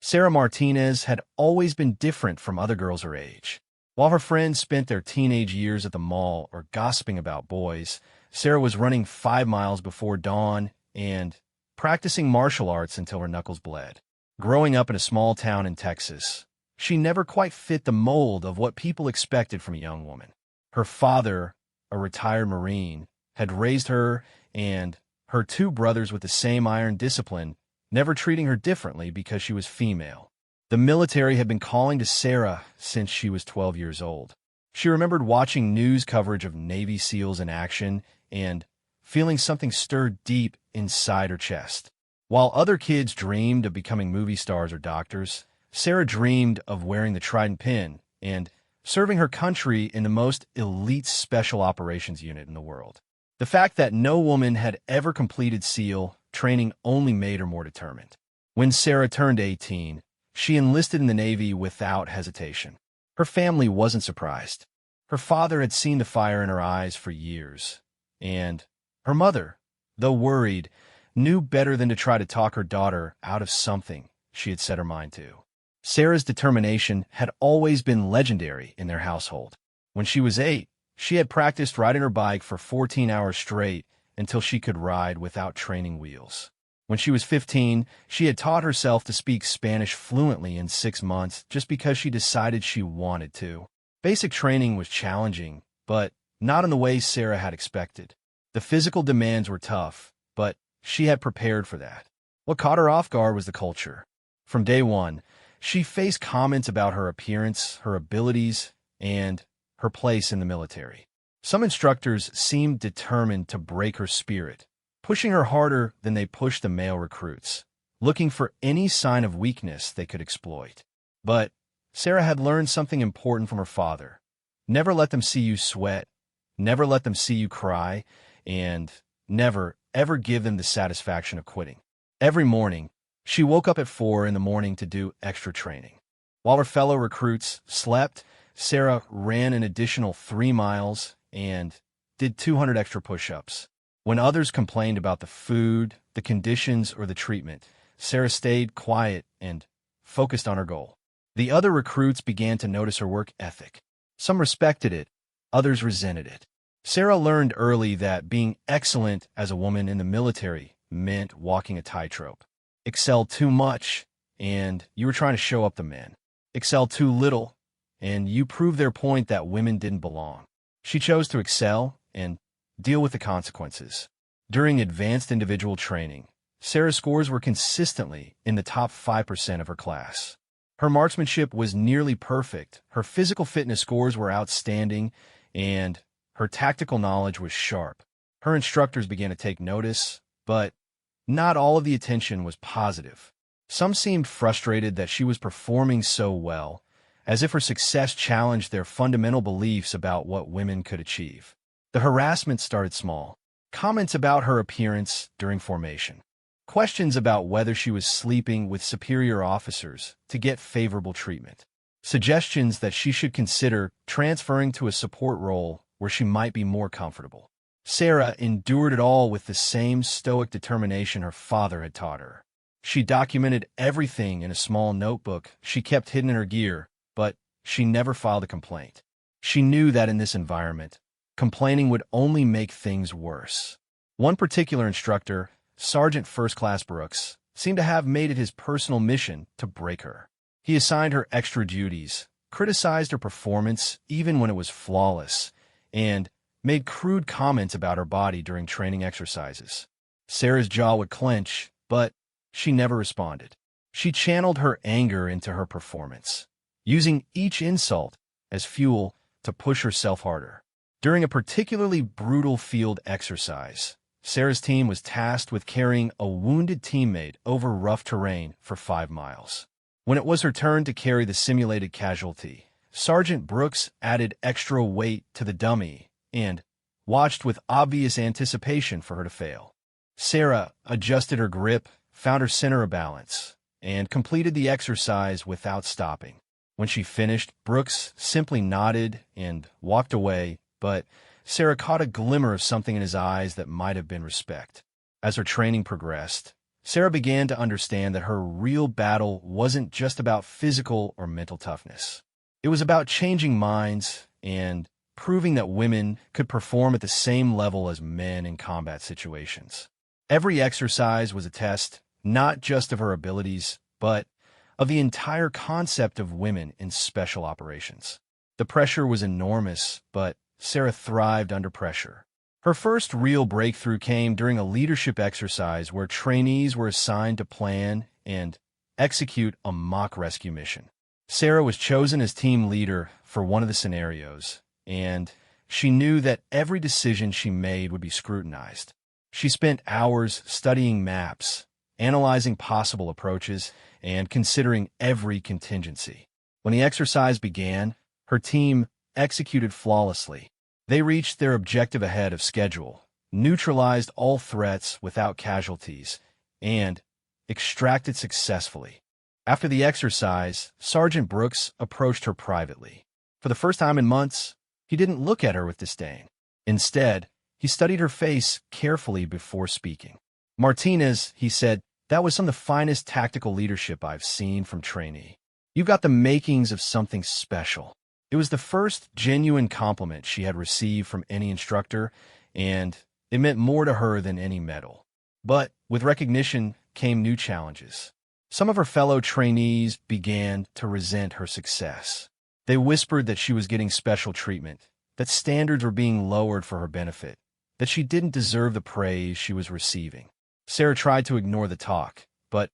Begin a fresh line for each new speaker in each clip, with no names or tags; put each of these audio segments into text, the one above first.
Sarah Martinez had always been different from other girls her age. While her friends spent their teenage years at the mall or gossiping about boys, Sarah was running 5 miles before dawn and practicing martial arts until her knuckles bled. Growing up in a small town in Texas, she never quite fit the mold of what people expected from a young woman. Her father, a retired Marine, had raised her and her two brothers with the same iron discipline, never treating her differently because she was female. The military had been calling to Sarah since she was 12 years old. She remembered watching news coverage of Navy SEALs in action and feeling something stir deep inside her chest. While other kids dreamed of becoming movie stars or doctors, Sarah dreamed of wearing the trident pin and serving her country in the most elite special operations unit in the world. The fact that no woman had ever completed SEAL training only made her more determined. When Sarah turned 18, she enlisted in the Navy without hesitation. Her family wasn't surprised. Her father had seen the fire in her eyes for years, and her mother, though worried, knew better than to try to talk her daughter out of something she had set her mind to. Sarah's determination had always been legendary in their household. When she was 8, she had practiced riding her bike for 14 hours straight until she could ride without training wheels. When she was 15, she had taught herself to speak Spanish fluently in 6 months just because she decided she wanted to. Basic training was challenging, but not in the way Sarah had expected. The physical demands were tough, but she had prepared for that. What caught her off guard was the culture. From day one, she faced comments about her appearance, her abilities, and her place in the military. Some instructors seemed determined to break her spirit, pushing her harder than they pushed the male recruits, looking for any sign of weakness they could exploit. But Sarah had learned something important from her father. Never let them see you sweat, never let them see you cry, and never, ever give them the satisfaction of quitting. Every morning, she woke up at 4 in the morning to do extra training. While her fellow recruits slept, Sarah ran an additional 3 miles and did 200 extra push-ups. When others complained about the food, the conditions, or the treatment, Sarah stayed quiet and focused on her goal. The other recruits began to notice her work ethic. Some respected it, others resented it. Sarah learned early that being excellent as a woman in the military meant walking a tightrope. Excel too much, and you were trying to show up the men. Excel too little, and you proved their point that women didn't belong. She chose to excel and deal with the consequences. During advanced individual training, Sarah's scores were consistently in the top 5% of her class. Her marksmanship was nearly perfect, her physical fitness scores were outstanding, and her tactical knowledge was sharp. Her instructors began to take notice, but not all of the attention was positive. Some seemed frustrated that she was performing so well, as if her success challenged their fundamental beliefs about what women could achieve. The harassment started small. Comments about her appearance during formation. Questions about whether she was sleeping with superior officers to get favorable treatment. Suggestions that she should consider transferring to a support role where she might be more comfortable. Sarah endured it all with the same stoic determination her father had taught her. She documented everything in a small notebook she kept hidden in her gear, but she never filed a complaint. She knew that in this environment, complaining would only make things worse. One particular instructor, Sergeant First Class Brooks, seemed to have made it his personal mission to break her. He assigned her extra duties, criticized her performance even when it was flawless, and made crude comments about her body during training exercises. Sarah's jaw would clench, but she never responded. She channeled her anger into her performance, using each insult as fuel to push herself harder. During a particularly brutal field exercise, Sarah's team was tasked with carrying a wounded teammate over rough terrain for 5 miles. When it was her turn to carry the simulated casualty, Sergeant Brooks added extra weight to the dummy and watched with obvious anticipation for her to fail. Sarah adjusted her grip, found her center of balance, and completed the exercise without stopping. When she finished, Brooks simply nodded and walked away, but Sarah caught a glimmer of something in his eyes that might have been respect. As her training progressed, Sarah began to understand that her real battle wasn't just about physical or mental toughness. It was about changing minds and proving that women could perform at the same level as men in combat situations. Every exercise was a test, not just of her abilities, but of the entire concept of women in special operations. The pressure was enormous, but Sarah thrived under pressure. Her first real breakthrough came during a leadership exercise where trainees were assigned to plan and execute a mock rescue mission. Sarah was chosen as team leader for one of the scenarios, and she knew that every decision she made would be scrutinized. She spent hours studying maps, analyzing possible approaches, and considering every contingency. When the exercise began, her team executed flawlessly. They reached their objective ahead of schedule, neutralized all threats without casualties, and extracted successfully. After the exercise, Sergeant Brooks approached her privately. For the first time in months, he didn't look at her with disdain. Instead, he studied her face carefully before speaking. "Martinez," he said, "that was some of the finest tactical leadership I've seen from trainee. You've got the makings of something special." It was the first genuine compliment she had received from any instructor, and it meant more to her than any medal. But with recognition came new challenges. Some of her fellow trainees began to resent her success. They whispered that she was getting special treatment, that standards were being lowered for her benefit, that she didn't deserve the praise she was receiving. Sarah tried to ignore the talk, but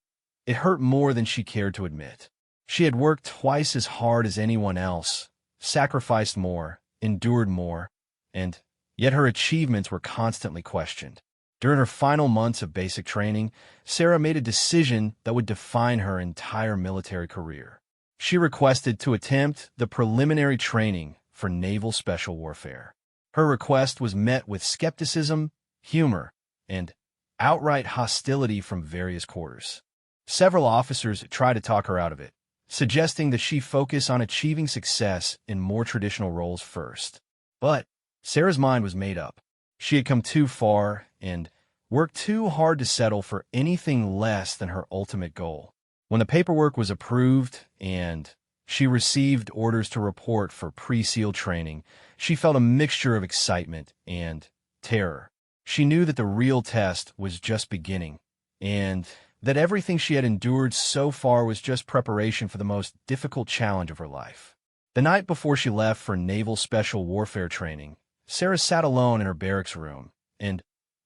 it hurt more than she cared to admit. She had worked twice as hard as anyone else, sacrificed more, endured more, and yet her achievements were constantly questioned. During her final months of basic training, Sarah made a decision that would define her entire military career. She requested to attempt the preliminary training for naval special warfare. Her request was met with skepticism, humor, and outright hostility from various quarters. Several officers tried to talk her out of it, suggesting that she focus on achieving success in more traditional roles first. But Sarah's mind was made up. She had come too far and worked too hard to settle for anything less than her ultimate goal. When the paperwork was approved and she received orders to report for pre-SEAL training, she felt a mixture of excitement and terror. She knew that the real test was just beginning, and that everything she had endured so far was just preparation for the most difficult challenge of her life. The night before she left for naval special warfare training, Sarah sat alone in her barracks room and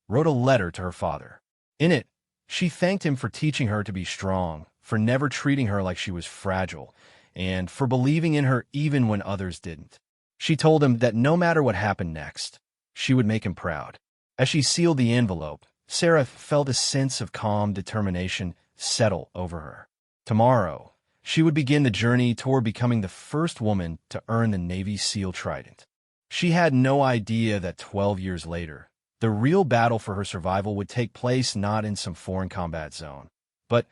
wrote a letter to her father. In it, she thanked him for teaching her to be strong, for never treating her like she was fragile, and for believing in her even when others didn't. She told him that no matter what happened next, she would make him proud. As she sealed the envelope, Sarah felt a sense of calm determination settle over her. Tomorrow, she would begin the journey toward becoming the first woman to earn the Navy SEAL Trident. She had no idea that 12 years later, the real battle for her survival would take place not in some foreign combat zone, but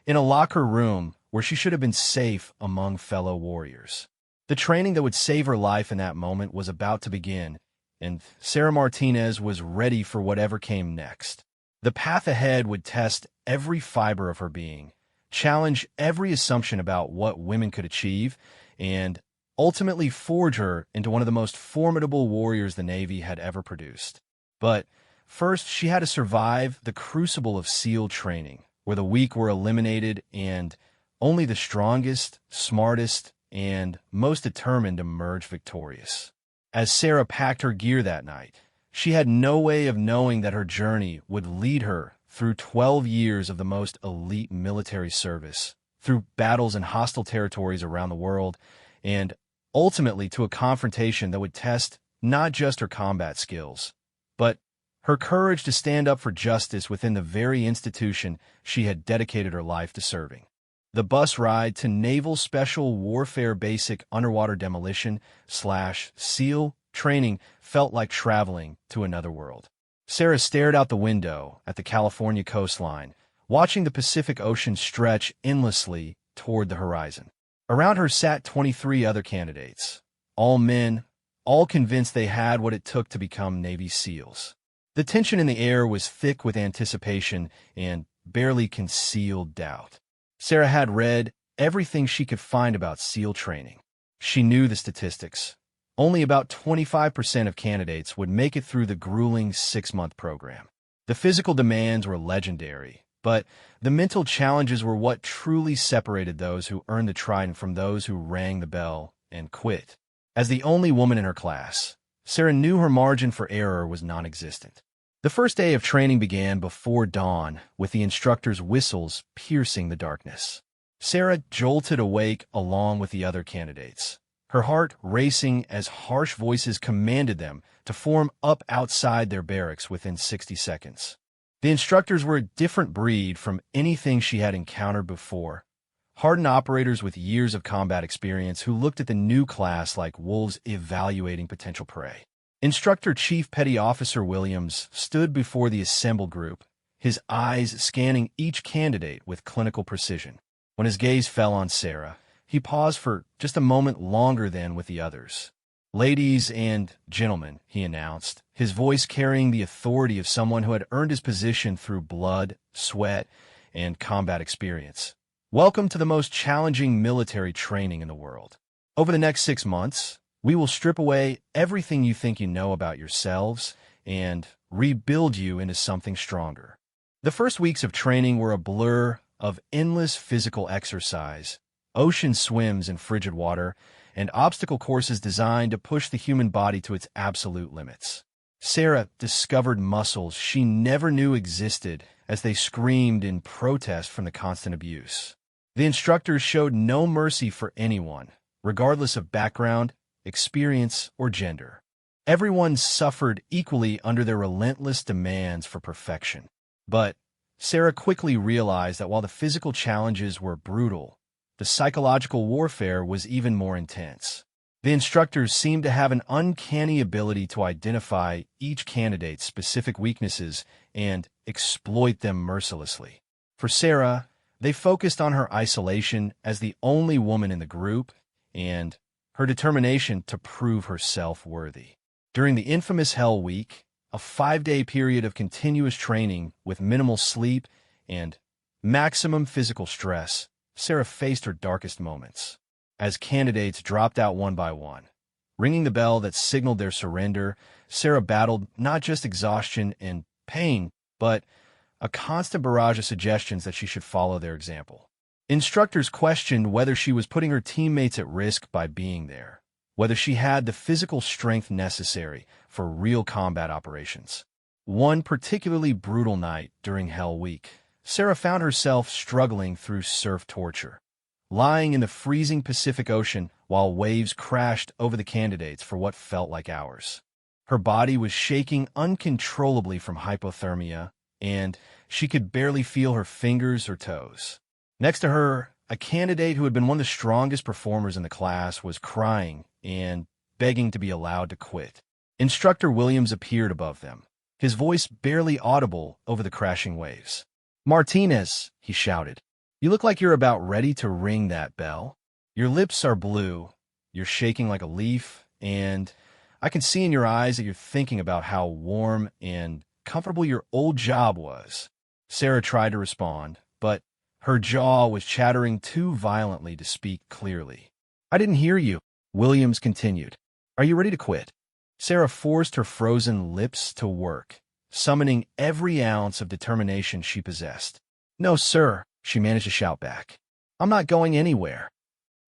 in a locker room where she should have been safe among fellow warriors. The training that would save her life in that moment was about to begin, and Sarah Martinez was ready for whatever came next. The path ahead would test every fiber of her being, challenge every assumption about what women could achieve, and ultimately forge her into one of the most formidable warriors the Navy had ever produced. But first, she had to survive the crucible of SEAL training, where the weak were eliminated and only the strongest, smartest, and most determined emerged victorious. As Sarah packed her gear that night, she had no way of knowing that her journey would lead her through 12 years of the most elite military service, through battles in hostile territories around the world, and ultimately to a confrontation that would test not just her combat skills, but her courage to stand up for justice within the very institution she had dedicated her life to serving. The bus ride to Naval Special Warfare Basic Underwater Demolition / SEAL training felt like traveling to another world. Sarah stared out the window at the California coastline, watching the Pacific Ocean stretch endlessly toward the horizon. Around her sat 23 other candidates, all men, all convinced they had what it took to become Navy SEALs. The tension in the air was thick with anticipation, and barely concealed doubt. Sarah had read everything she could find about SEAL training. She knew the statistics. Only about 25% of candidates would make it through the grueling 6-month program. The physical demands were legendary, but the mental challenges were what truly separated those who earned the trident from those who rang the bell and quit. As the only woman in her class, Sarah knew her margin for error was non-existent. The first day of training began before dawn, with the instructor's whistles piercing the darkness. Sarah jolted awake along with the other candidates, her heart racing as harsh voices commanded them to form up outside their barracks within 60 seconds. The instructors were a different breed from anything she had encountered before. Hardened operators with years of combat experience who looked at the new class like wolves evaluating potential prey. Instructor Chief Petty Officer Williams stood before the assembled group, his eyes scanning each candidate with clinical precision. When his gaze fell on Sarah, he paused for just a moment longer than with the others. "Ladies and gentlemen," he announced, his voice carrying the authority of someone who had earned his position through blood, sweat, and combat experience. "Welcome to the most challenging military training in the world. Over the next 6 months, we will strip away everything you think you know about yourselves and rebuild you into something stronger." The first weeks of training were a blur of endless physical exercise, ocean swims in frigid water, and obstacle courses designed to push the human body to its absolute limits. Sarah discovered muscles she never knew existed as they screamed in protest from the constant abuse. The instructors showed no mercy for anyone, regardless of background, experience, or gender. Everyone suffered equally under their relentless demands for perfection. But Sarah quickly realized that while the physical challenges were brutal, the psychological warfare was even more intense. The instructors seemed to have an uncanny ability to identify each candidate's specific weaknesses and exploit them mercilessly. For Sarah, they focused on her isolation as the only woman in the group and her determination to prove herself worthy. During the infamous Hell Week, a 5-day period of continuous training with minimal sleep and maximum physical stress, Sarah faced her darkest moments. As candidates dropped out one by one, ringing the bell that signaled their surrender, Sarah battled not just exhaustion and pain, but a constant barrage of suggestions that she should follow their example. Instructors questioned whether she was putting her teammates at risk by being there, whether she had the physical strength necessary for real combat operations. One particularly brutal night during Hell Week, Sarah found herself struggling through surf torture, lying in the freezing Pacific Ocean while waves crashed over the candidates for what felt like hours. Her body was shaking uncontrollably from hypothermia, and she could barely feel her fingers or toes. Next to her, a candidate who had been one of the strongest performers in the class was crying and begging to be allowed to quit. Instructor Williams appeared above them, his voice barely audible over the crashing waves. "Martinez," he shouted, "you look like you're about ready to ring that bell. Your lips are blue, you're shaking like a leaf, and I can see in your eyes that you're thinking about how warm and comfortable your old job was." Sarah tried to respond, but her jaw was chattering too violently to speak clearly. "I didn't hear you," Williams continued. "Are you ready to quit?" Sarah forced her frozen lips to work, summoning every ounce of determination she possessed. "No, sir," she managed to shout back. "I'm not going anywhere."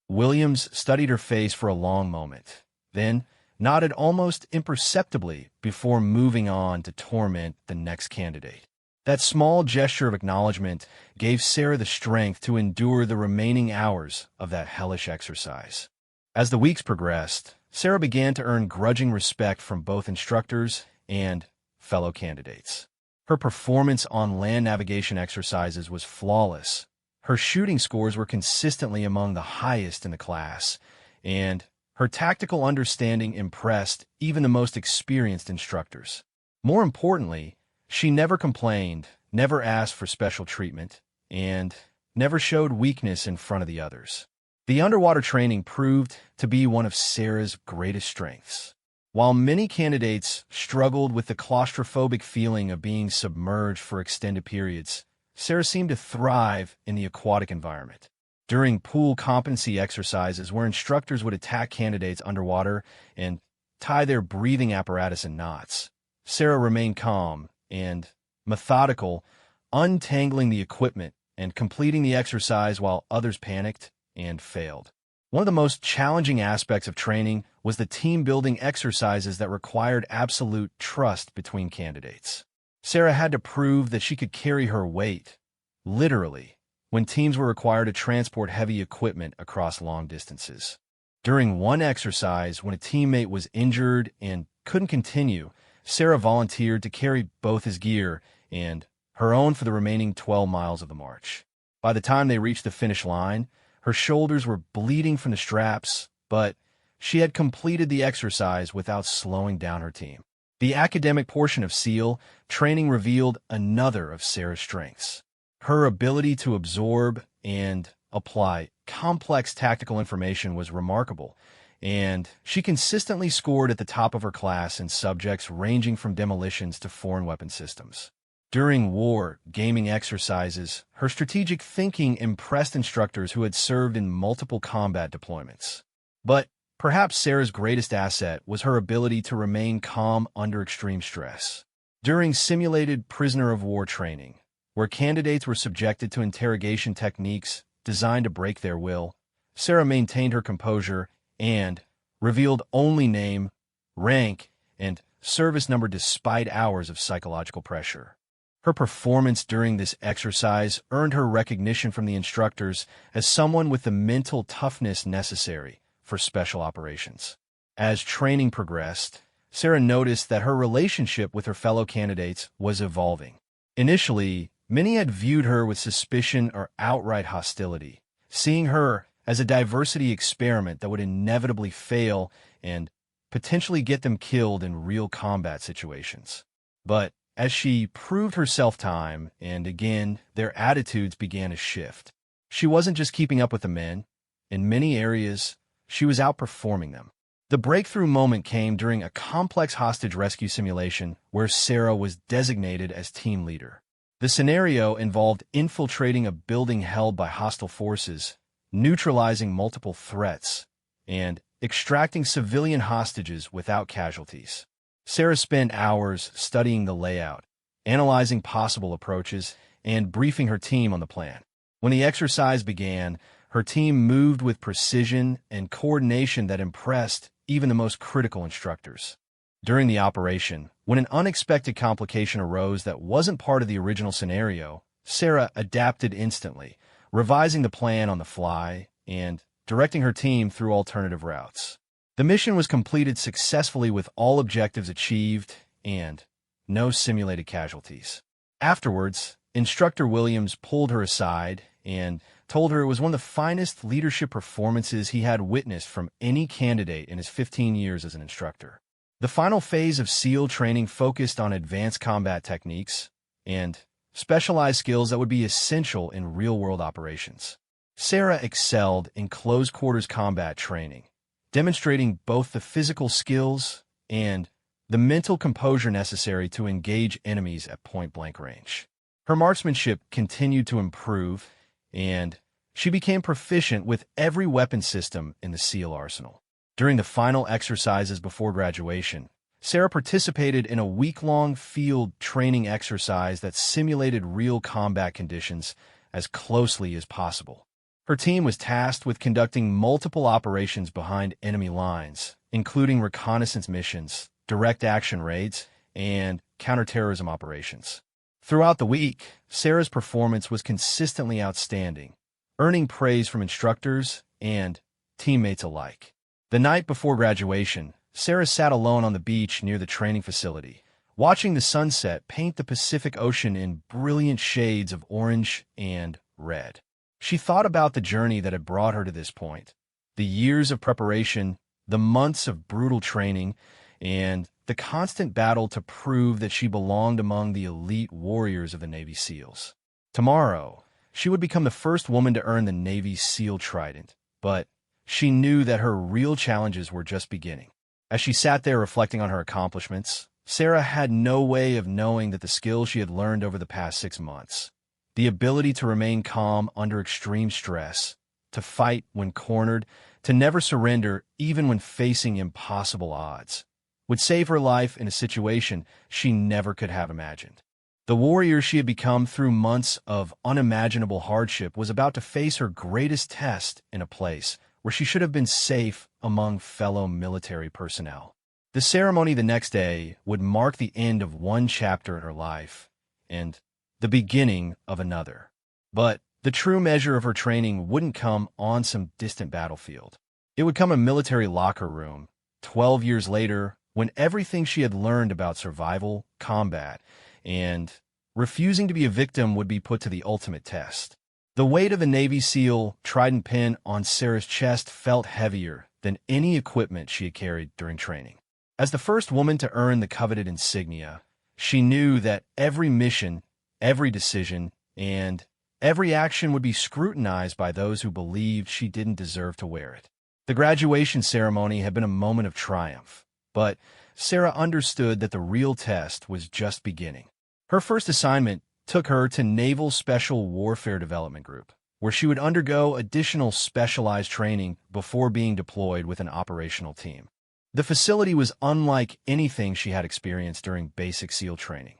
Williams studied her face for a long moment, then nodded almost imperceptibly before moving on to torment the next candidate. That small gesture of acknowledgement gave Sarah the strength to endure the remaining hours of that hellish exercise. As the weeks progressed, Sarah began to earn grudging respect from both instructors and fellow candidates. Her performance on land navigation exercises was flawless. Her shooting scores were consistently among the highest in the class, and her tactical understanding impressed even the most experienced instructors. More importantly, she never complained, never asked for special treatment, and never showed weakness in front of the others. The underwater training proved to be one of Sarah's greatest strengths. While many candidates struggled with the claustrophobic feeling of being submerged for extended periods, Sarah seemed to thrive in the aquatic environment. During pool competency exercises where instructors would attack candidates underwater and tie their breathing apparatus in knots, Sarah remained calm and methodical, untangling the equipment and completing the exercise while others panicked and failed. One of the most challenging aspects of training was the team-building exercises that required absolute trust between candidates. Sarah had to prove that she could carry her weight, literally, when teams were required to transport heavy equipment across long distances. During one exercise, when a teammate was injured and couldn't continue, Sarah volunteered to carry both his gear and her own for the remaining 12 miles of the march. By the time they reached the finish line, her shoulders were bleeding from the straps, but she had completed the exercise without slowing down her team. The academic portion of SEAL training revealed another of Sarah's strengths. Her ability to absorb and apply complex tactical information was remarkable, and she consistently scored at the top of her class in subjects ranging from demolitions to foreign weapon systems. During war gaming exercises, her strategic thinking impressed instructors who had served in multiple combat deployments. But perhaps Sarah's greatest asset was her ability to remain calm under extreme stress. During simulated prisoner of war training, where candidates were subjected to interrogation techniques designed to break their will, Sarah maintained her composure and revealed only name, rank, and service number despite hours of psychological pressure. Her performance during this exercise earned her recognition from the instructors as someone with the mental toughness necessary for special operations. As training progressed, Sarah noticed that her relationship with her fellow candidates was evolving. Initially, many had viewed her with suspicion or outright hostility, seeing her as a diversity experiment that would inevitably fail and potentially get them killed in real combat situations. But as she proved herself time and again, their attitudes began to shift. She wasn't just keeping up with the men. In many areas, she was outperforming them. The breakthrough moment came during a complex hostage rescue simulation where Sarah was designated as team leader. The scenario involved infiltrating a building held by hostile forces, neutralizing multiple threats, and extracting civilian hostages without casualties. Sarah spent hours studying the layout, analyzing possible approaches, and briefing her team on the plan. When the exercise began, her team moved with precision and coordination that impressed even the most critical instructors. During the operation, when an unexpected complication arose that wasn't part of the original scenario, Sarah adapted instantly, revising the plan on the fly and directing her team through alternative routes. The mission was completed successfully with all objectives achieved and no simulated casualties. Afterwards, Instructor Williams pulled her aside and told her it was one of the finest leadership performances he had witnessed from any candidate in his 15 years as an instructor. The final phase of SEAL training focused on advanced combat techniques and specialized skills that would be essential in real-world operations. Sarah excelled in close-quarters combat training, demonstrating both the physical skills and the mental composure necessary to engage enemies at point-blank range. Her marksmanship continued to improve, and she became proficient with every weapon system in the SEAL arsenal. During the final exercises before graduation, Sarah participated in a week-long field training exercise that simulated real combat conditions as closely as possible. Her team was tasked with conducting multiple operations behind enemy lines, including reconnaissance missions, direct action raids, and counterterrorism operations. Throughout the week, Sarah's performance was consistently outstanding, earning praise from instructors and teammates alike. The night before graduation, Sarah sat alone on the beach near the training facility, watching the sunset paint the Pacific Ocean in brilliant shades of orange and red. She thought about the journey that had brought her to this point, the years of preparation, the months of brutal training, and the constant battle to prove that she belonged among the elite warriors of the Navy SEALs. Tomorrow, she would become the first woman to earn the Navy's SEAL Trident, but she knew that her real challenges were just beginning. As she sat there reflecting on her accomplishments, Sarah had no way of knowing that the skills she had learned over the past 6 months, the ability to remain calm under extreme stress, to fight when cornered, to never surrender even when facing impossible odds, would save her life in a situation she never could have imagined. The warrior she had become through months of unimaginable hardship was about to face her greatest test in a place where she should have been safe among fellow military personnel. The ceremony the next day would mark the end of one chapter in her life and the beginning of another. But the true measure of her training wouldn't come on some distant battlefield. It would come in a military locker room, 12 years later, when everything she had learned about survival, combat, and refusing to be a victim would be put to the ultimate test. The weight of a Navy SEAL trident pin on Sarah's chest felt heavier than any equipment she had carried during training. As the first woman to earn the coveted insignia, she knew that every mission, every decision, and every action would be scrutinized by those who believed she didn't deserve to wear it. The graduation ceremony had been a moment of triumph, but Sarah understood that the real test was just beginning. Her first assignment took her to Naval Special Warfare Development Group, where she would undergo additional specialized training before being deployed with an operational team. The facility was unlike anything she had experienced during basic SEAL training.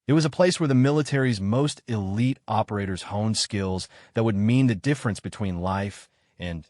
It was a place where the military's most elite operators honed skills that would mean the difference between life and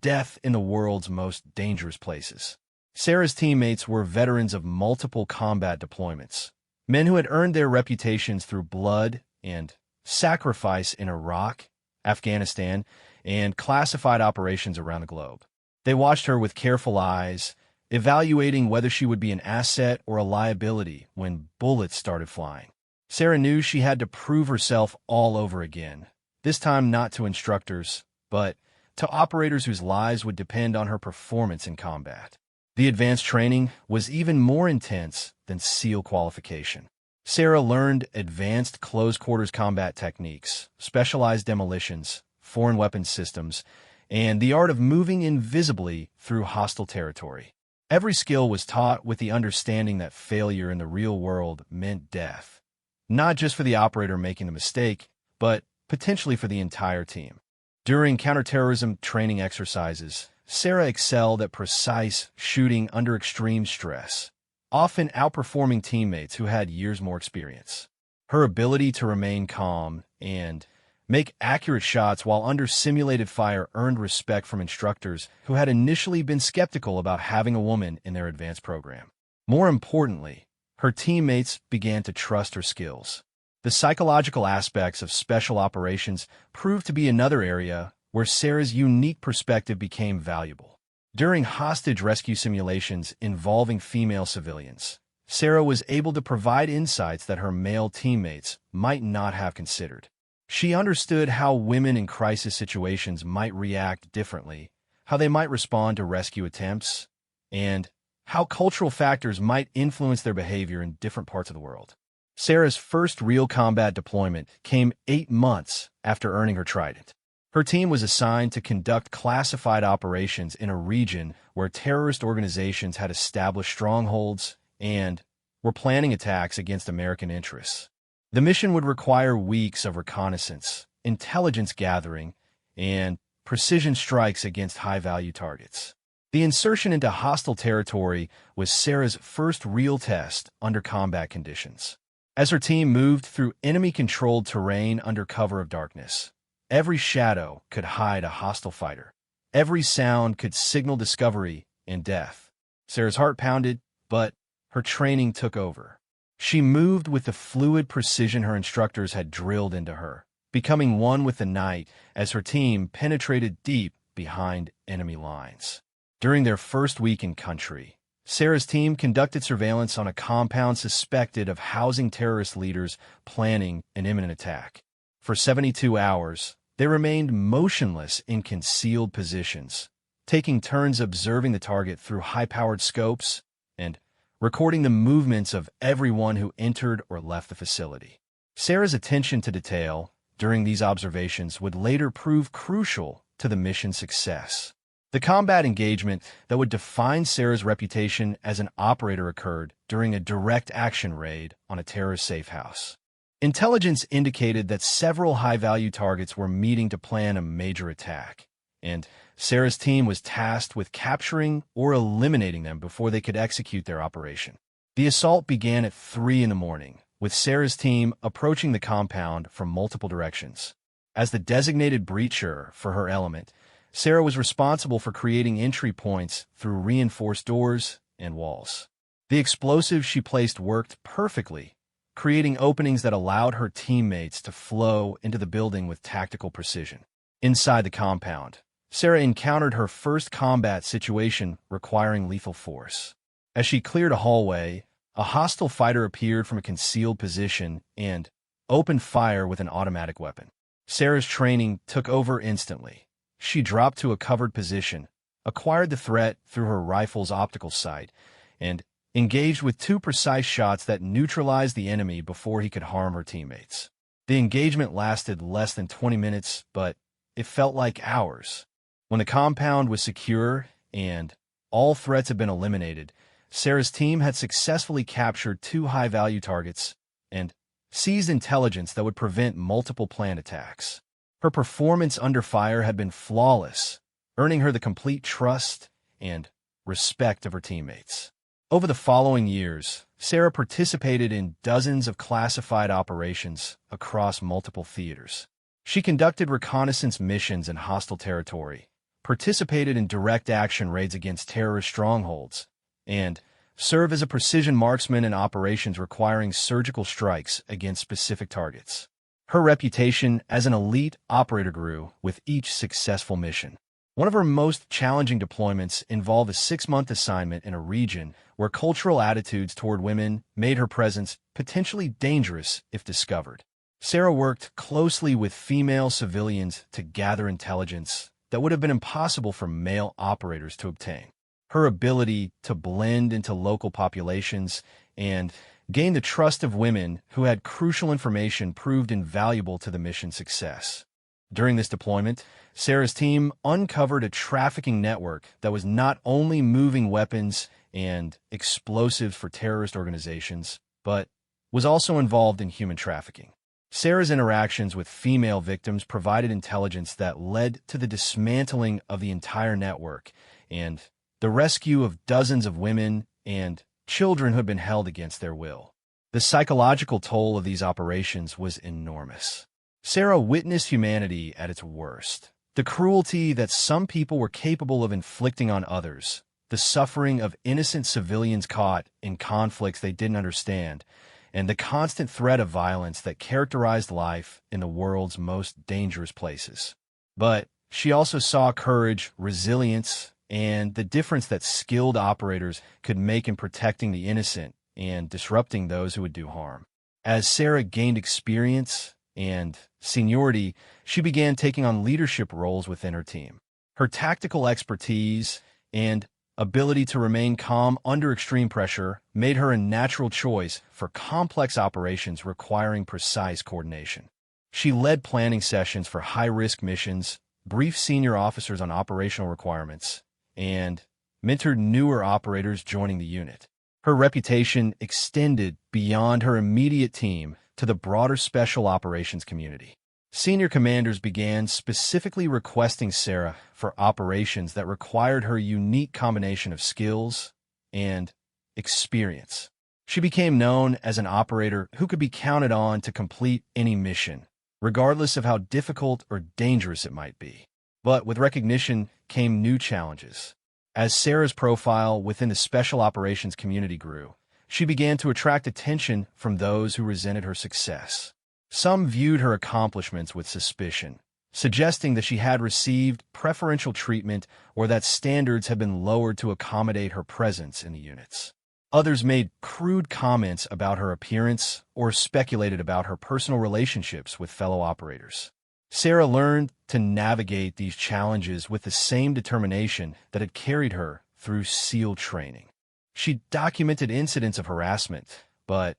death in the world's most dangerous places. Sarah's teammates were veterans of multiple combat deployments, men who had earned their reputations through blood and sacrifice in Iraq, Afghanistan, and classified operations around the globe. They watched her with careful eyes, evaluating whether she would be an asset or a liability when bullets started flying. Sarah knew she had to prove herself all over again, this time not to instructors, but to operators whose lives would depend on her performance in combat. The advanced training was even more intense than SEAL qualification. Sarah learned advanced close-quarters combat techniques, specialized demolitions, foreign weapons systems, and the art of moving invisibly through hostile territory. Every skill was taught with the understanding that failure in the real world meant death, not just for the operator making the mistake, but potentially for the entire team. During counterterrorism training exercises, Sarah excelled at precise shooting under extreme stress, often outperforming teammates who had years more experience. Her ability to remain calm and make accurate shots while under simulated fire earned respect from instructors who had initially been skeptical about having a woman in their advanced program. More importantly, her teammates began to trust her skills. The psychological aspects of special operations proved to be another area where Sarah's unique perspective became valuable. During hostage rescue simulations involving female civilians, Sarah was able to provide insights that her male teammates might not have considered. She understood how women in crisis situations might react differently, how they might respond to rescue attempts, and how cultural factors might influence their behavior in different parts of the world. Sarah's first real combat deployment came 8 months after earning her trident. Her team was assigned to conduct classified operations in a region where terrorist organizations had established strongholds and were planning attacks against American interests. The mission would require weeks of reconnaissance, intelligence gathering, and precision strikes against high-value targets. The insertion into hostile territory was Sarah's first real test under combat conditions. As her team moved through enemy-controlled terrain under cover of darkness, every shadow could hide a hostile fighter. Every sound could signal discovery and death. Sarah's heart pounded, but her training took over. She moved with the fluid precision her instructors had drilled into her, becoming one with the night as her team penetrated deep behind enemy lines. During their first week in country, Sarah's team conducted surveillance on a compound suspected of housing terrorist leaders planning an imminent attack. For 72 hours, they remained motionless in concealed positions, taking turns observing the target through high-powered scopes and recording the movements of everyone who entered or left the facility. Sarah's attention to detail during these observations would later prove crucial to the mission's success. The combat engagement that would define Sarah's reputation as an operator occurred during a direct action raid on a terrorist safe house. Intelligence indicated that several high-value targets were meeting to plan a major attack, and Sarah's team was tasked with capturing or eliminating them before they could execute their operation. The assault began at 3 in the morning, with Sarah's team approaching the compound from multiple directions. As the designated breacher for her element, Sarah was responsible for creating entry points through reinforced doors and walls. The explosives she placed worked perfectly, creating openings that allowed her teammates to flow into the building with tactical precision. Inside the compound, Sarah encountered her first combat situation requiring lethal force. As she cleared a hallway, a hostile fighter appeared from a concealed position and opened fire with an automatic weapon. Sarah's training took over instantly. She dropped to a covered position, acquired the threat through her rifle's optical sight, and engaged with 2 precise shots that neutralized the enemy before he could harm her teammates. The engagement lasted less than 20 minutes, but it felt like hours. When the compound was secure and all threats had been eliminated, Sarah's team had successfully captured 2 high-value targets and seized intelligence that would prevent multiple planned attacks. Her performance under fire had been flawless, earning her the complete trust and respect of her teammates. Over the following years, Sarah participated in dozens of classified operations across multiple theaters. She conducted reconnaissance missions in hostile territory, participated in direct action raids against terrorist strongholds, and served as a precision marksman in operations requiring surgical strikes against specific targets. Her reputation as an elite operator grew with each successful mission. One of her most challenging deployments involved a 6-month assignment in a region where cultural attitudes toward women made her presence potentially dangerous if discovered. Sarah worked closely with female civilians to gather intelligence that would have been impossible for male operators to obtain. Her ability to blend into local populations and gain the trust of women who had crucial information proved invaluable to the mission's success. During this deployment, Sarah's team uncovered a trafficking network that was not only moving weapons and explosives for terrorist organizations, but was also involved in human trafficking. Sarah's interactions with female victims provided intelligence that led to the dismantling of the entire network and the rescue of dozens of women and children who had been held against their will. The psychological toll of these operations was enormous. Sarah witnessed humanity at its worst. The cruelty that some people were capable of inflicting on others, the suffering of innocent civilians caught in conflicts they didn't understand, and the constant threat of violence that characterized life in the world's most dangerous places. But she also saw courage, resilience, and the difference that skilled operators could make in protecting the innocent and disrupting those who would do harm. As Sarah gained experience and seniority, she began taking on leadership roles within her team. Her tactical expertise and ability to remain calm under extreme pressure made her a natural choice for complex operations requiring precise coordination. She led planning sessions for high-risk missions, briefed senior officers on operational requirements, and mentored newer operators joining the unit. Her reputation extended beyond her immediate team to the broader special operations community. Senior commanders began specifically requesting Sarah for operations that required her unique combination of skills and experience. She became known as an operator who could be counted on to complete any mission, regardless of how difficult or dangerous it might be. But with recognition came new challenges. As Sarah's profile within the special operations community grew, she began to attract attention from those who resented her success. Some viewed her accomplishments with suspicion, suggesting that she had received preferential treatment or that standards had been lowered to accommodate her presence in the units. Others made crude comments about her appearance or speculated about her personal relationships with fellow operators. Sarah learned to navigate these challenges with the same determination that had carried her through SEAL training. She documented incidents of harassment, but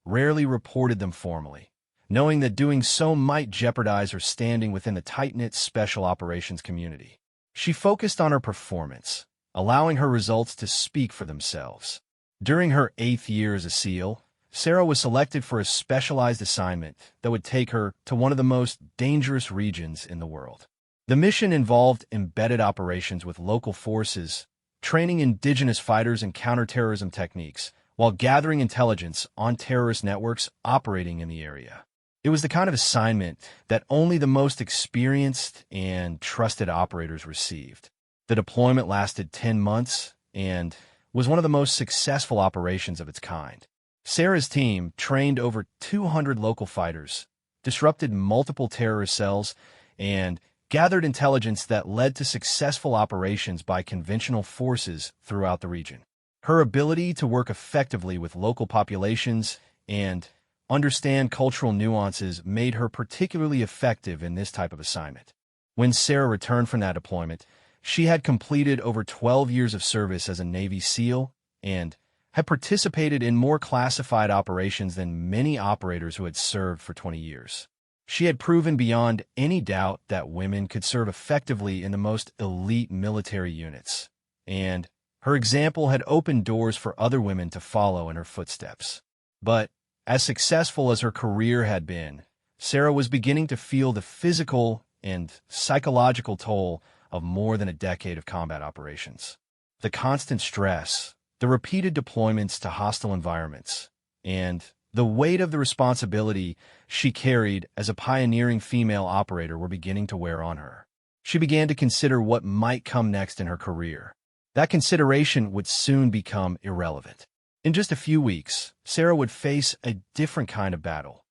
rarely reported them formally, knowing that doing so might jeopardize her standing within the tight-knit special operations community. She focused on her performance, allowing her results to speak for themselves. During her 8th year as a SEAL, Sarah was selected for a specialized assignment that would take her to one of the most dangerous regions in the world. The mission involved embedded operations with local forces, training indigenous fighters in counterterrorism techniques, while gathering intelligence on terrorist networks operating in the area. It was the kind of assignment that only the most experienced and trusted operators received. The deployment lasted 10 months and was one of the most successful operations of its kind. Sarah's team trained over 200 local fighters, disrupted multiple terrorist cells, and gathered intelligence that led to successful operations by conventional forces throughout the region. Her ability to work effectively with local populations and understand cultural nuances made her particularly effective in this type of assignment. When Sarah returned from that deployment, she had completed over 12 years of service as a Navy SEAL and had participated in more classified operations than many operators who had served for 20 years. She had proven beyond any doubt that women could serve effectively in the most elite military units, and her example had opened doors for other women to follow in her footsteps. But as successful as her career had been, Sarah was beginning to feel the physical and psychological toll of more than a decade of combat operations. The constant stress, the repeated deployments to hostile environments, and the weight of the responsibility she carried as a pioneering female operator were beginning to wear on her. She began to consider what might come next in her career. That consideration would soon become irrelevant. In just a few weeks, Sarah would face a different kind of battle,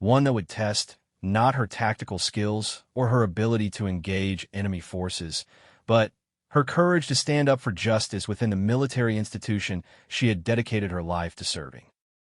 one that would test not her tactical skills or her ability to engage enemy forces, but her courage to stand up for justice within the military institution she had dedicated her life to serving.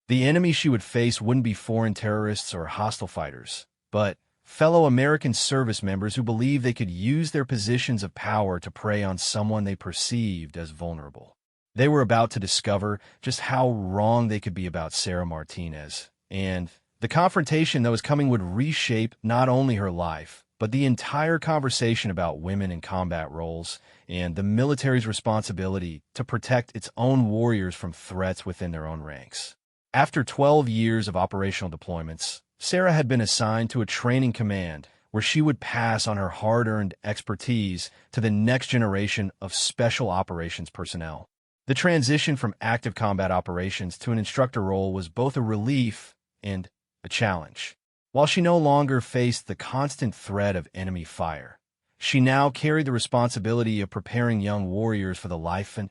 The enemy she would face wouldn't be foreign terrorists or hostile fighters, but fellow American service members who believed they could use their positions of power to prey on someone they perceived as vulnerable. They were about to discover just how wrong they could be about Sarah Martinez, and the confrontation that was coming would reshape not only her life, but the entire conversation about women in combat roles and the military's responsibility to protect its own warriors from threats within their own ranks. After 12 years of operational deployments, Sarah had been assigned to a training command where she would pass on her hard-earned expertise to the next generation of special operations personnel. The transition from active combat operations to an instructor role was both a relief and a challenge. While she no longer faced the constant threat of enemy fire, she now carried the responsibility of preparing young warriors for the life and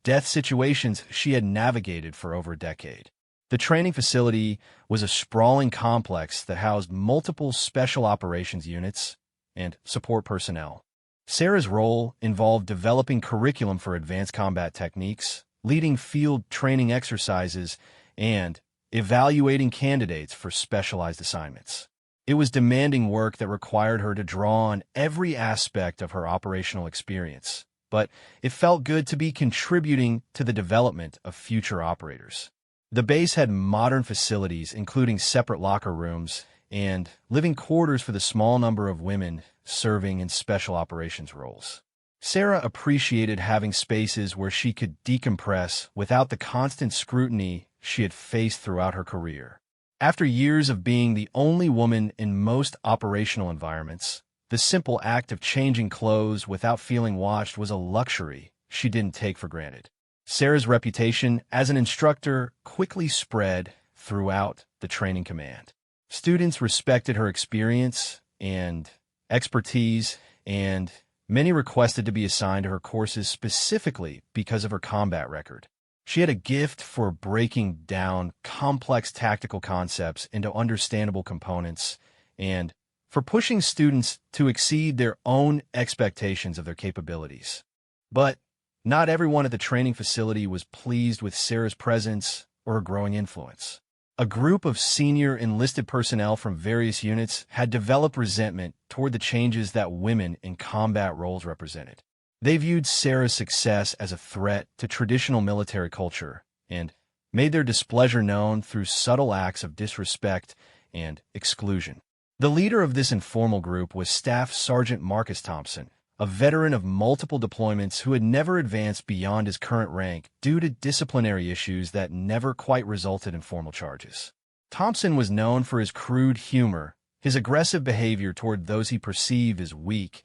death situations she had navigated for over a decade. The training facility was a sprawling complex that housed multiple special operations units and support personnel. Sarah's role involved developing curriculum for advanced combat techniques, leading field training exercises, and evaluating candidates for specialized assignments. It was demanding work that required her to draw on every aspect of her operational experience, but it felt good to be contributing to the development of future operators. The base had modern facilities, including separate locker rooms and living quarters for the small number of women serving in special operations roles. Sarah appreciated having spaces where she could decompress without the constant scrutiny she had faced throughout her career. After years of being the only woman in most operational environments, the simple act of changing clothes without feeling watched was a luxury she didn't take for granted. Sarah's reputation as an instructor quickly spread throughout the training command. Students respected her experience and expertise, and many requested to be assigned to her courses specifically because of her combat record. She had a gift for breaking down complex tactical concepts into understandable components and for pushing students to exceed their own expectations of their capabilities. But not everyone at the training facility was pleased with Sarah's presence or her growing influence. A group of senior enlisted personnel from various units had developed resentment toward the changes that women in combat roles represented. They viewed Sarah's success as a threat to traditional military culture and made their displeasure known through subtle acts of disrespect and exclusion. The leader of this informal group was Staff Sergeant Marcus Thompson, a veteran of multiple deployments who had never advanced beyond his current rank due to disciplinary issues that never quite resulted in formal charges. Thompson was known for his crude humor, his aggressive behavior toward those he perceived as weak,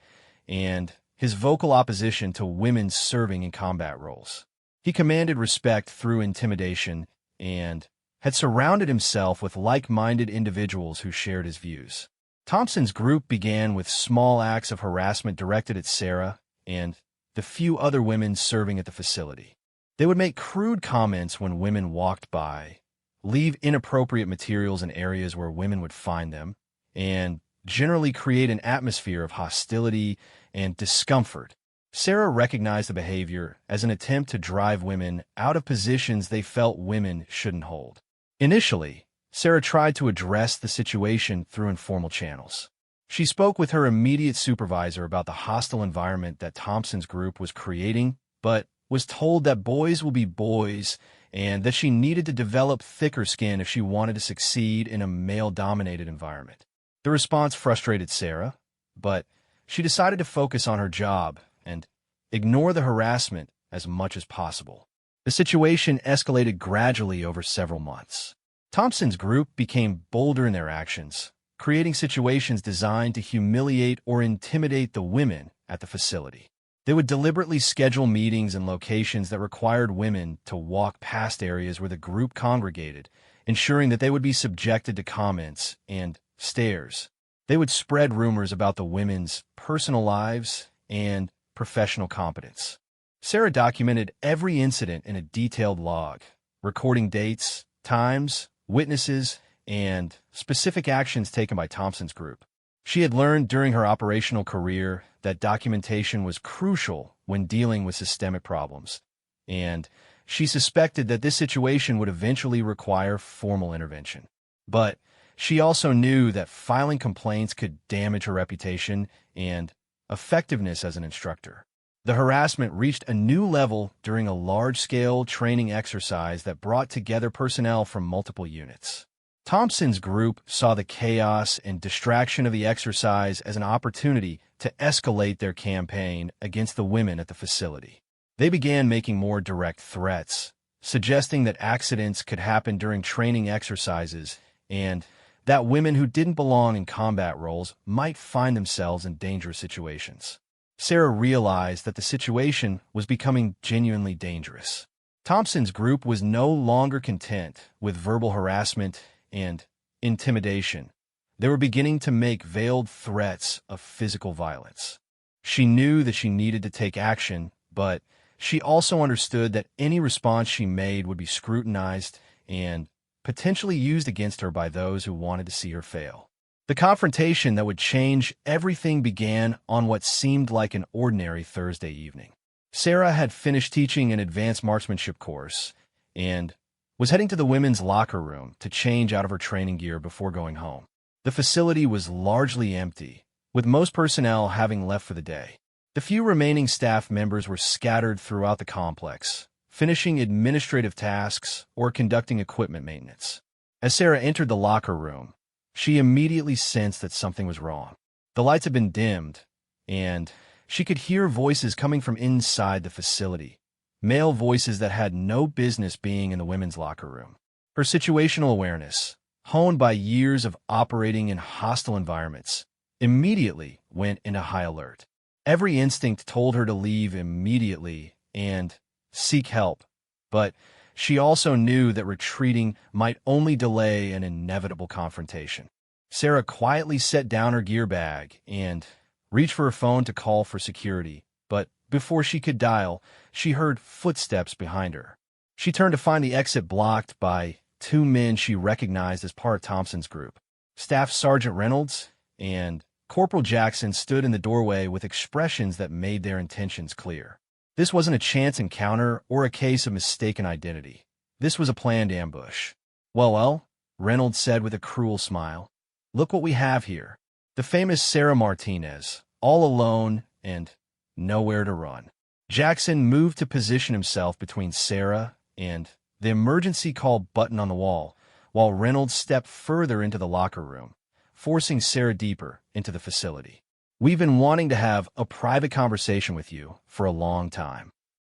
and his vocal opposition to women serving in combat roles. He commanded respect through intimidation and had surrounded himself with like-minded individuals who shared his views. Thompson's group began with small acts of harassment directed at Sarah and the few other women serving at the facility. They would make crude comments when women walked by, leave inappropriate materials in areas where women would find them, and generally create an atmosphere of hostility and discomfort. Sarah recognized the behavior as an attempt to drive women out of positions they felt women shouldn't hold. Initially, Sarah tried to address the situation through informal channels. She spoke with her immediate supervisor about the hostile environment that Thompson's group was creating, but was told that boys will be boys and that she needed to develop thicker skin if she wanted to succeed in a male-dominated environment. The response frustrated Sarah, but she decided to focus on her job and ignore the harassment as much as possible. The situation escalated gradually over several months. Thompson's group became bolder in their actions, creating situations designed to humiliate or intimidate the women at the facility. They would deliberately schedule meetings in locations that required women to walk past areas where the group congregated, ensuring that they would be subjected to comments and stares. They would spread rumors about the women's personal lives and professional competence. Sarah documented every incident in a detailed log, recording dates, times, witnesses, and specific actions taken by Thompson's group. She had learned during her operational career that documentation was crucial when dealing with systemic problems, and she suspected that this situation would eventually require formal intervention. But she also knew that filing complaints could damage her reputation and effectiveness as an instructor. The harassment reached a new level during a large-scale training exercise that brought together personnel from multiple units. Thompson's group saw the chaos and distraction of the exercise as an opportunity to escalate their campaign against the women at the facility. They began making more direct threats, suggesting that accidents could happen during training exercises and that women who didn't belong in combat roles might find themselves in dangerous situations. Sarah realized that the situation was becoming genuinely dangerous. Thompson's group was no longer content with verbal harassment and intimidation. They were beginning to make veiled threats of physical violence. She knew that she needed to take action, but she also understood that any response she made would be scrutinized and potentially used against her by those who wanted to see her fail. The confrontation that would change everything began on what seemed like an ordinary Thursday evening. Sarah had finished teaching an advanced marksmanship course and was heading to the women's locker room to change out of her training gear before going home. The facility was largely empty, with most personnel having left for the day. The few remaining staff members were scattered throughout the complex, finishing administrative tasks or conducting equipment maintenance. As Sarah entered the locker room, she immediately sensed that something was wrong. The lights had been dimmed, and she could hear voices coming from inside the facility, male voices that had no business being in the women's locker room. Her situational awareness, honed by years of operating in hostile environments, immediately went into high alert. Every instinct told her to leave immediately and seek help, but she also knew that retreating might only delay an inevitable confrontation. Sarah quietly set down her gear bag and reached for her phone to call for security, but before she could dial, she heard footsteps behind her. She turned to find the exit blocked by two men she recognized as part of Thompson's group. Staff Sergeant Reynolds and Corporal Jackson stood in the doorway with expressions that made their intentions clear. This wasn't a chance encounter or a case of mistaken identity. This was a planned ambush. Well, Reynolds said with a cruel smile. Look what we have here. The famous Sarah Martinez, all alone and nowhere to run. Jackson moved to position himself between Sarah and the emergency call button on the wall, while Reynolds stepped further into the locker room, forcing Sarah deeper into the facility. We've been wanting to have a private conversation with you for a long time."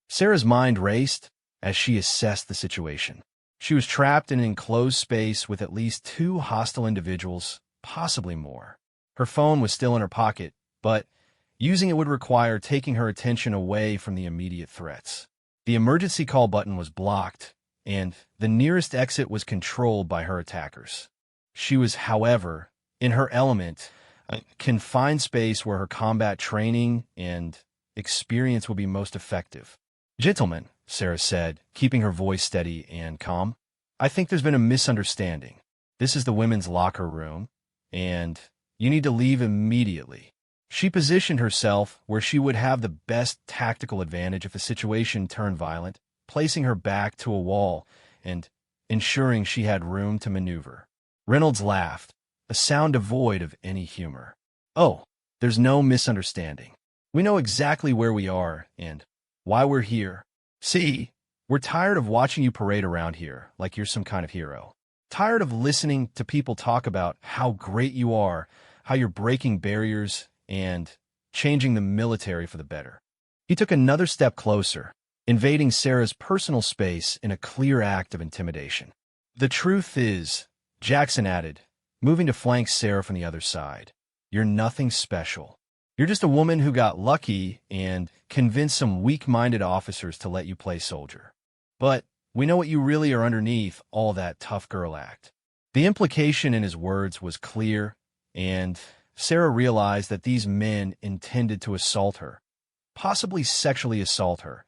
Sarah's mind raced as she assessed the situation. She was trapped in an enclosed space with at least two hostile individuals, possibly more. Her phone was still in her pocket, but using it would require taking her attention away from the immediate threats. The emergency call button was blocked, and the nearest exit was controlled by her attackers. She was, however, in her element, a confined space where her combat training and experience would be most effective. "Gentlemen," Sarah said, keeping her voice steady and calm, "I think there's been a misunderstanding. This is the women's locker room, and you need to leave immediately." She positioned herself where she would have the best tactical advantage if the situation turned violent, placing her back to a wall and ensuring she had room to maneuver. Reynolds laughed, a sound devoid of any humor. "Oh, there's no misunderstanding. We know exactly where we are and why we're here. See, we're tired of watching you parade around here like you're some kind of hero. Tired of listening to people talk about how great you are, how you're breaking barriers, and changing the military for the better." He took another step closer, invading Sarah's personal space in a clear act of intimidation. "The truth is," Jackson added, moving to flank Sarah from the other side, "you're nothing special. You're just a woman who got lucky and convinced some weak-minded officers to let you play soldier. But we know what you really are underneath all that tough girl act." The implication in his words was clear, and Sarah realized that these men intended to assault her, possibly sexually assault her,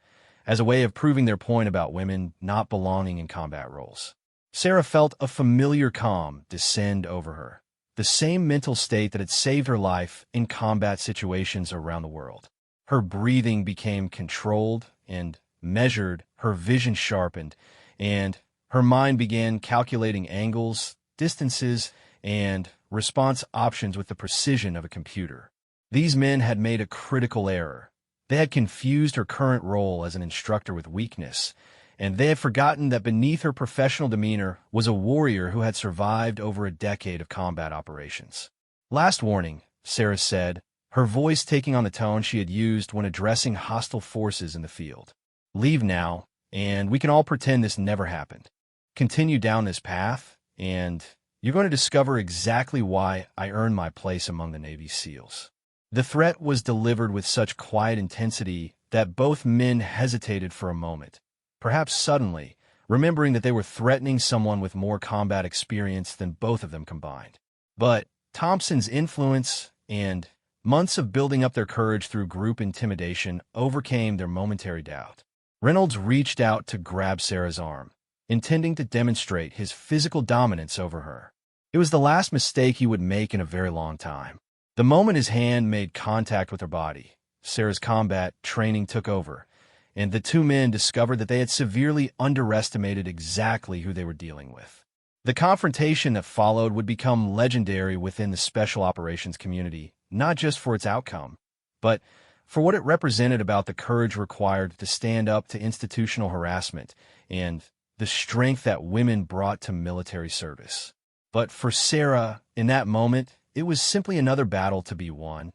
as a way of proving their point about women not belonging in combat roles. Sarah felt a familiar calm descend over her, the same mental state that had saved her life in combat situations around the world. Her breathing became controlled and measured, her vision sharpened, and her mind began calculating angles, distances, and response options with the precision of a computer. These men had made a critical error. They had confused her current role as an instructor with weakness, and they had forgotten that beneath her professional demeanor was a warrior who had survived over a decade of combat operations. "Last warning," Sarah said, her voice taking on the tone she had used when addressing hostile forces in the field. "Leave now, and we can all pretend this never happened. Continue down this path, and you're going to discover exactly why I earned my place among the Navy SEALs." The threat was delivered with such quiet intensity that both men hesitated for a moment, perhaps suddenly, remembering that they were threatening someone with more combat experience than both of them combined. But Thompson's influence and months of building up their courage through group intimidation overcame their momentary doubt. Reynolds reached out to grab Sarah's arm, intending to demonstrate his physical dominance over her. It was the last mistake he would make in a very long time. The moment his hand made contact with her body, Sarah's combat training took over, and the two men discovered that they had severely underestimated exactly who they were dealing with. The confrontation that followed would become legendary within the special operations community, not just for its outcome, but for what it represented about the courage required to stand up to institutional harassment and the strength that women brought to military service. But for Sarah, in that moment, it was simply another battle to be won,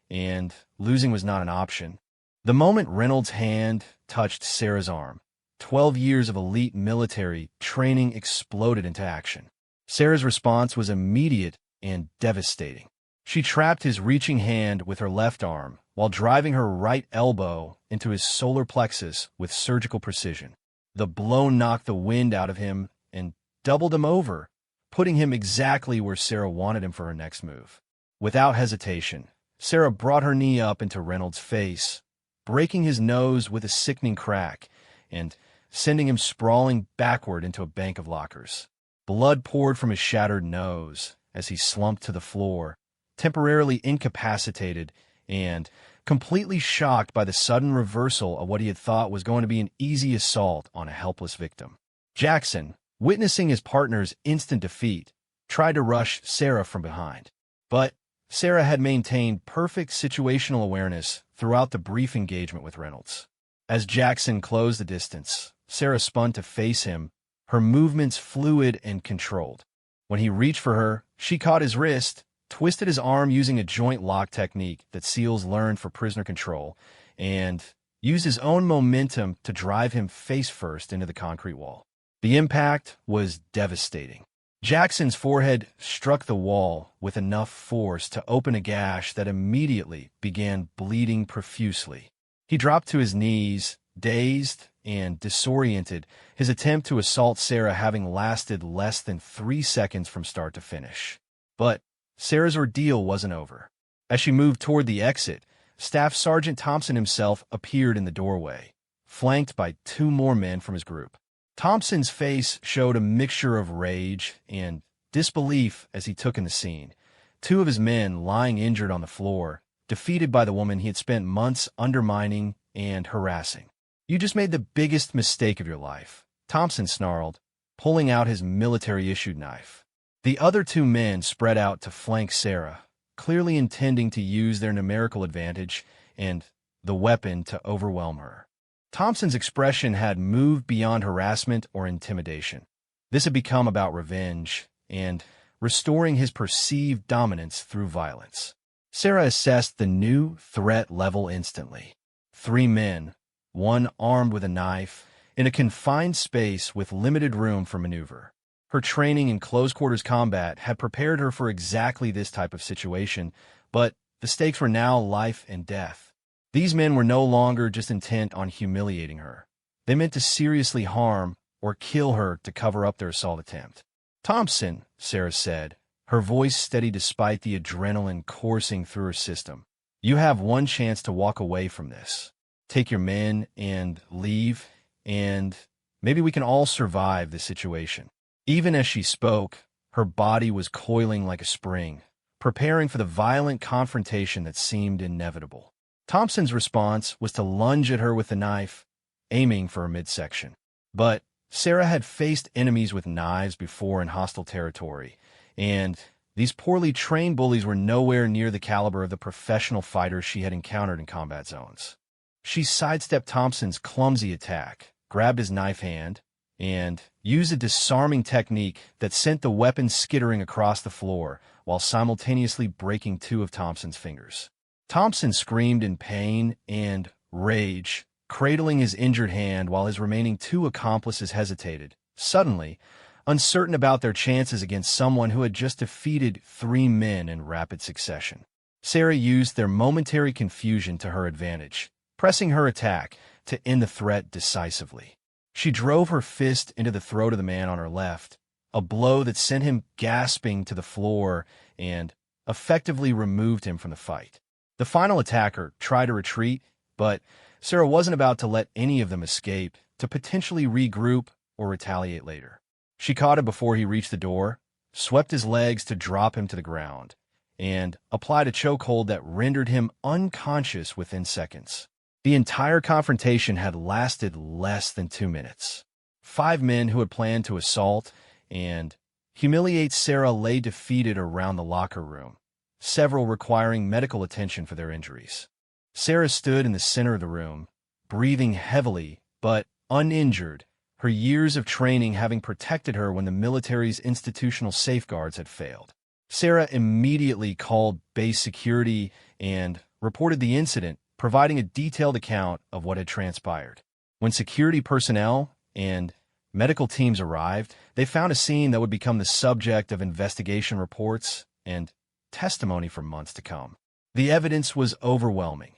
and losing was not an option. The moment Reynolds' hand touched Sarah's arm, 12 years of elite military training exploded into action. Sarah's response was immediate and devastating. She trapped his reaching hand with her left arm while driving her right elbow into his solar plexus with surgical precision. The blow knocked the wind out of him and doubled him over, putting him exactly where Sarah wanted him for her next move. Without hesitation, Sarah brought her knee up into Reynolds' face, breaking his nose with a sickening crack and sending him sprawling backward into a bank of lockers. Blood poured from his shattered nose as he slumped to the floor, temporarily incapacitated and completely shocked by the sudden reversal of what he had thought was going to be an easy assault on a helpless victim. Jackson, witnessing his partner's instant defeat, tried to rush Sarah from behind. But Sarah had maintained perfect situational awareness throughout the brief engagement with Reynolds. As Jackson closed the distance, Sarah spun to face him, her movements fluid and controlled. When he reached for her, she caught his wrist, twisted his arm using a joint lock technique that SEALs learned for prisoner control, and used his own momentum to drive him face first into the concrete wall. The impact was devastating. Jackson's forehead struck the wall with enough force to open a gash that immediately began bleeding profusely. He dropped to his knees, dazed and disoriented, his attempt to assault Sarah having lasted less than 3 seconds from start to finish. But Sarah's ordeal wasn't over. As she moved toward the exit, Staff Sergeant Thompson himself appeared in the doorway, flanked by 2 more men from his group. Thompson's face showed a mixture of rage and disbelief as he took in the scene. 2 of his men lying injured on the floor, defeated by the woman he had spent months undermining and harassing. "You just made the biggest mistake of your life," Thompson snarled, pulling out his military-issued knife. The other 2 men spread out to flank Sarah, clearly intending to use their numerical advantage and the weapon to overwhelm her. Thompson's expression had moved beyond harassment or intimidation. This had become about revenge and restoring his perceived dominance through violence. Sarah assessed the new threat level instantly. 3 men, 1 armed with a knife, in a confined space with limited room for maneuver. Her training in close-quarters combat had prepared her for exactly this type of situation, but the stakes were now life and death. These men were no longer just intent on humiliating her. They meant to seriously harm or kill her to cover up their assault attempt. "Thompson," Sarah said, her voice steady despite the adrenaline coursing through her system, "you have one chance to walk away from this. Take your men and leave, and maybe we can all survive this situation." Even as she spoke, her body was coiling like a spring, preparing for the violent confrontation that seemed inevitable. Thompson's response was to lunge at her with the knife, aiming for her midsection. But Sarah had faced enemies with knives before in hostile territory, and these poorly trained bullies were nowhere near the caliber of the professional fighters she had encountered in combat zones. She sidestepped Thompson's clumsy attack, grabbed his knife hand, and used a disarming technique that sent the weapon skittering across the floor while simultaneously breaking 2 of Thompson's fingers. Thompson screamed in pain and rage, cradling his injured hand while his remaining 2 accomplices hesitated, suddenly uncertain about their chances against someone who had just defeated 3 men in rapid succession. Sarah used their momentary confusion to her advantage, pressing her attack to end the threat decisively. She drove her fist into the throat of the man on her left, a blow that sent him gasping to the floor and effectively removed him from the fight. The final attacker tried to retreat, but Sarah wasn't about to let any of them escape to potentially regroup or retaliate later. She caught him before he reached the door, swept his legs to drop him to the ground, and applied a chokehold that rendered him unconscious within seconds. The entire confrontation had lasted less than 2 minutes. 5 men who had planned to assault and humiliate Sarah lay defeated around the locker room, several requiring medical attention for their injuries. Sarah stood in the center of the room, breathing heavily but uninjured, her years of training having protected her when the military's institutional safeguards had failed. Sarah immediately called base security and reported the incident, providing a detailed account of what had transpired. When security personnel and medical teams arrived, they found a scene that would become the subject of investigation reports and testimony for months to come. The evidence was overwhelming.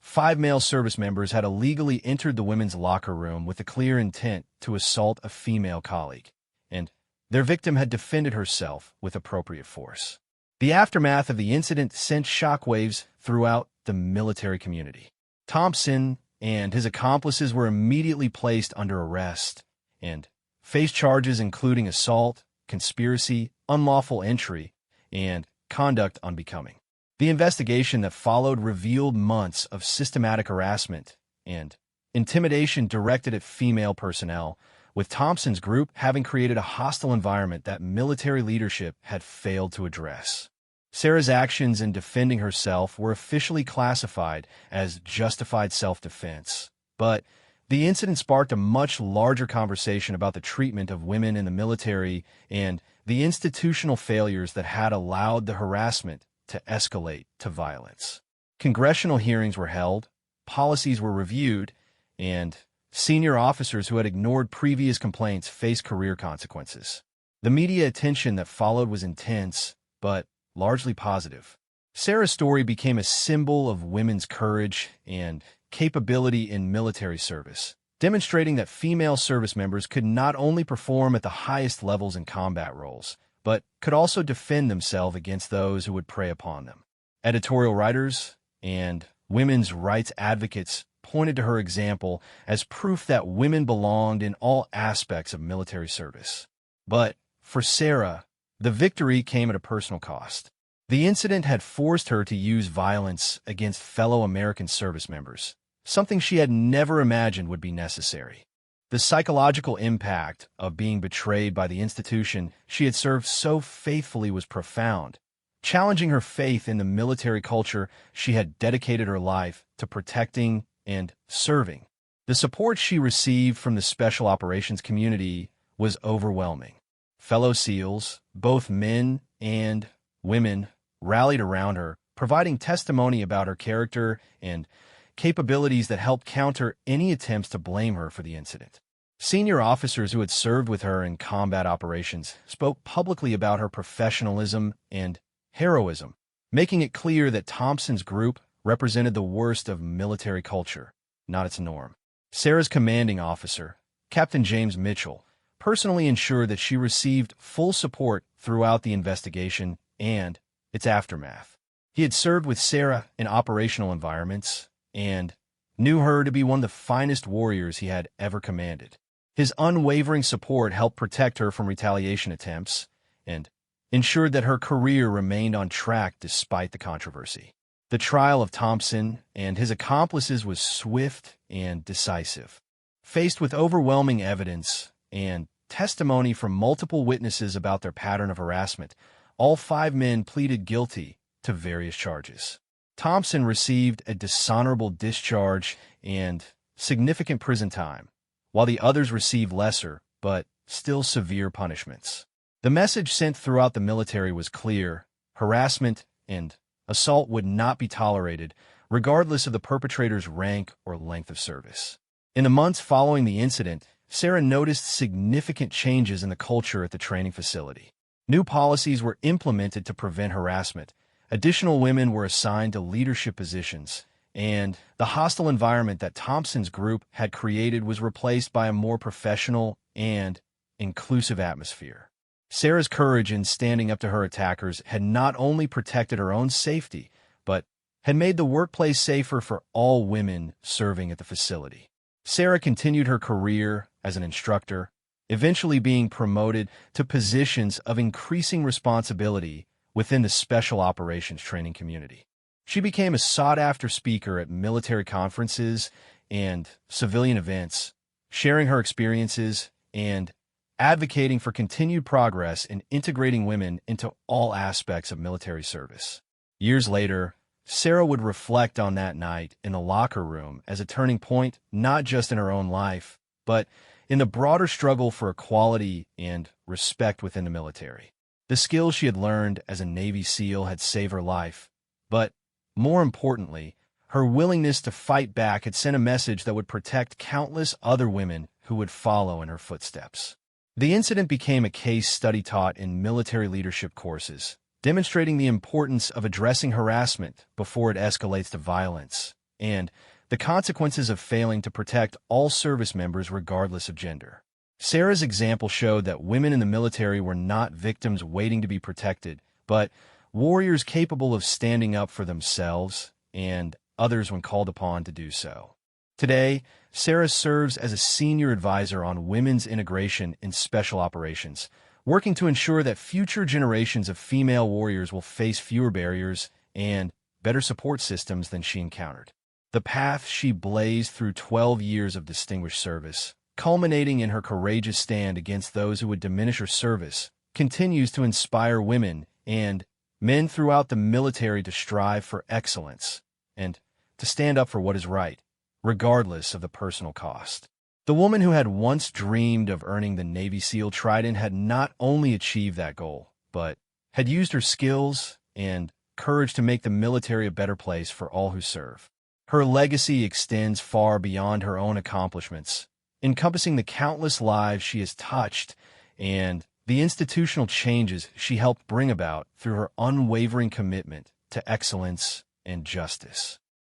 5 male service members had illegally entered the women's locker room with the clear intent to assault a female colleague, and their victim had defended herself with appropriate force. The aftermath of the incident sent shockwaves throughout the military community. Thompson and his accomplices were immediately placed under arrest and faced charges including assault, conspiracy, unlawful entry, and conduct unbecoming. The investigation that followed revealed months of systematic harassment and intimidation directed at female personnel, with Thompson's group having created a hostile environment that military leadership had failed to address. Sarah's actions in defending herself were officially classified as justified self-defense, but the incident sparked a much larger conversation about the treatment of women in the military and the institutional failures that had allowed the harassment to escalate to violence. Congressional hearings were held, policies were reviewed, and senior officers who had ignored previous complaints faced career consequences. The media attention that followed was intense, but largely positive. Sarah's story became a symbol of women's courage and capability in military service, demonstrating that female service members could not only perform at the highest levels in combat roles, but could also defend themselves against those who would prey upon them. Editorial writers and women's rights advocates pointed to her example as proof that women belonged in all aspects of military service. But for Sarah, the victory came at a personal cost. The incident had forced her to use violence against fellow American service members, something she had never imagined would be necessary. The psychological impact of being betrayed by the institution she had served so faithfully was profound, challenging her faith in the military culture she had dedicated her life to protecting and serving. The support she received from the special operations community was overwhelming. Fellow SEALs, both men and women, rallied around her, providing testimony about her character and capabilities that helped counter any attempts to blame her for the incident. Senior officers who had served with her in combat operations spoke publicly about her professionalism and heroism, making it clear that Thompson's group represented the worst of military culture, not its norm. Sarah's commanding officer, Captain James Mitchell, personally ensured that she received full support throughout the investigation and its aftermath. He had served with Sarah in operational environments and knew her to be one of the finest warriors he had ever commanded. His unwavering support helped protect her from retaliation attempts and ensured that her career remained on track despite the controversy. The trial of Thompson and his accomplices was swift and decisive. Faced with overwhelming evidence and testimony from multiple witnesses about their pattern of harassment, all 5 men pleaded guilty to various charges. Thompson received a dishonorable discharge and significant prison time, while the others received lesser, but still severe punishments. The message sent throughout the military was clear: harassment and assault would not be tolerated, regardless of the perpetrator's rank or length of service. In the months following the incident, Sarah noticed significant changes in the culture at the training facility. New policies were implemented to prevent harassment, additional women were assigned to leadership positions, and the hostile environment that Thompson's group had created was replaced by a more professional and inclusive atmosphere. Sarah's courage in standing up to her attackers had not only protected her own safety, but had made the workplace safer for all women serving at the facility. Sarah continued her career as an instructor, eventually being promoted to positions of increasing responsibility within the special operations training community. She became a sought-after speaker at military conferences and civilian events, sharing her experiences and advocating for continued progress in integrating women into all aspects of military service. Years later, Sarah would reflect on that night in the locker room as a turning point not just in her own life, but in the broader struggle for equality and respect within the military. The skills she had learned as a Navy SEAL had saved her life, but more importantly, her willingness to fight back had sent a message that would protect countless other women who would follow in her footsteps. The incident became a case study taught in military leadership courses, demonstrating the importance of addressing harassment before it escalates to violence, and the consequences of failing to protect all service members regardless of gender. Sarah's example showed that women in the military were not victims waiting to be protected, but warriors capable of standing up for themselves and others when called upon to do so. Today, Sarah serves as a senior advisor on women's integration in special operations, working to ensure that future generations of female warriors will face fewer barriers and better support systems than she encountered. The path she blazed through 12 years of distinguished service, culminating in her courageous stand against those who would diminish her service, continues to inspire women and men throughout the military to strive for excellence and to stand up for what is right, regardless of the personal cost. The woman who had once dreamed of earning the Navy SEAL Trident had not only achieved that goal, but had used her skills and courage to make the military a better place for all who serve. Her legacy extends far beyond her own accomplishments, encompassing the countless lives she has touched and the institutional changes she helped bring about through her unwavering commitment to excellence and justice.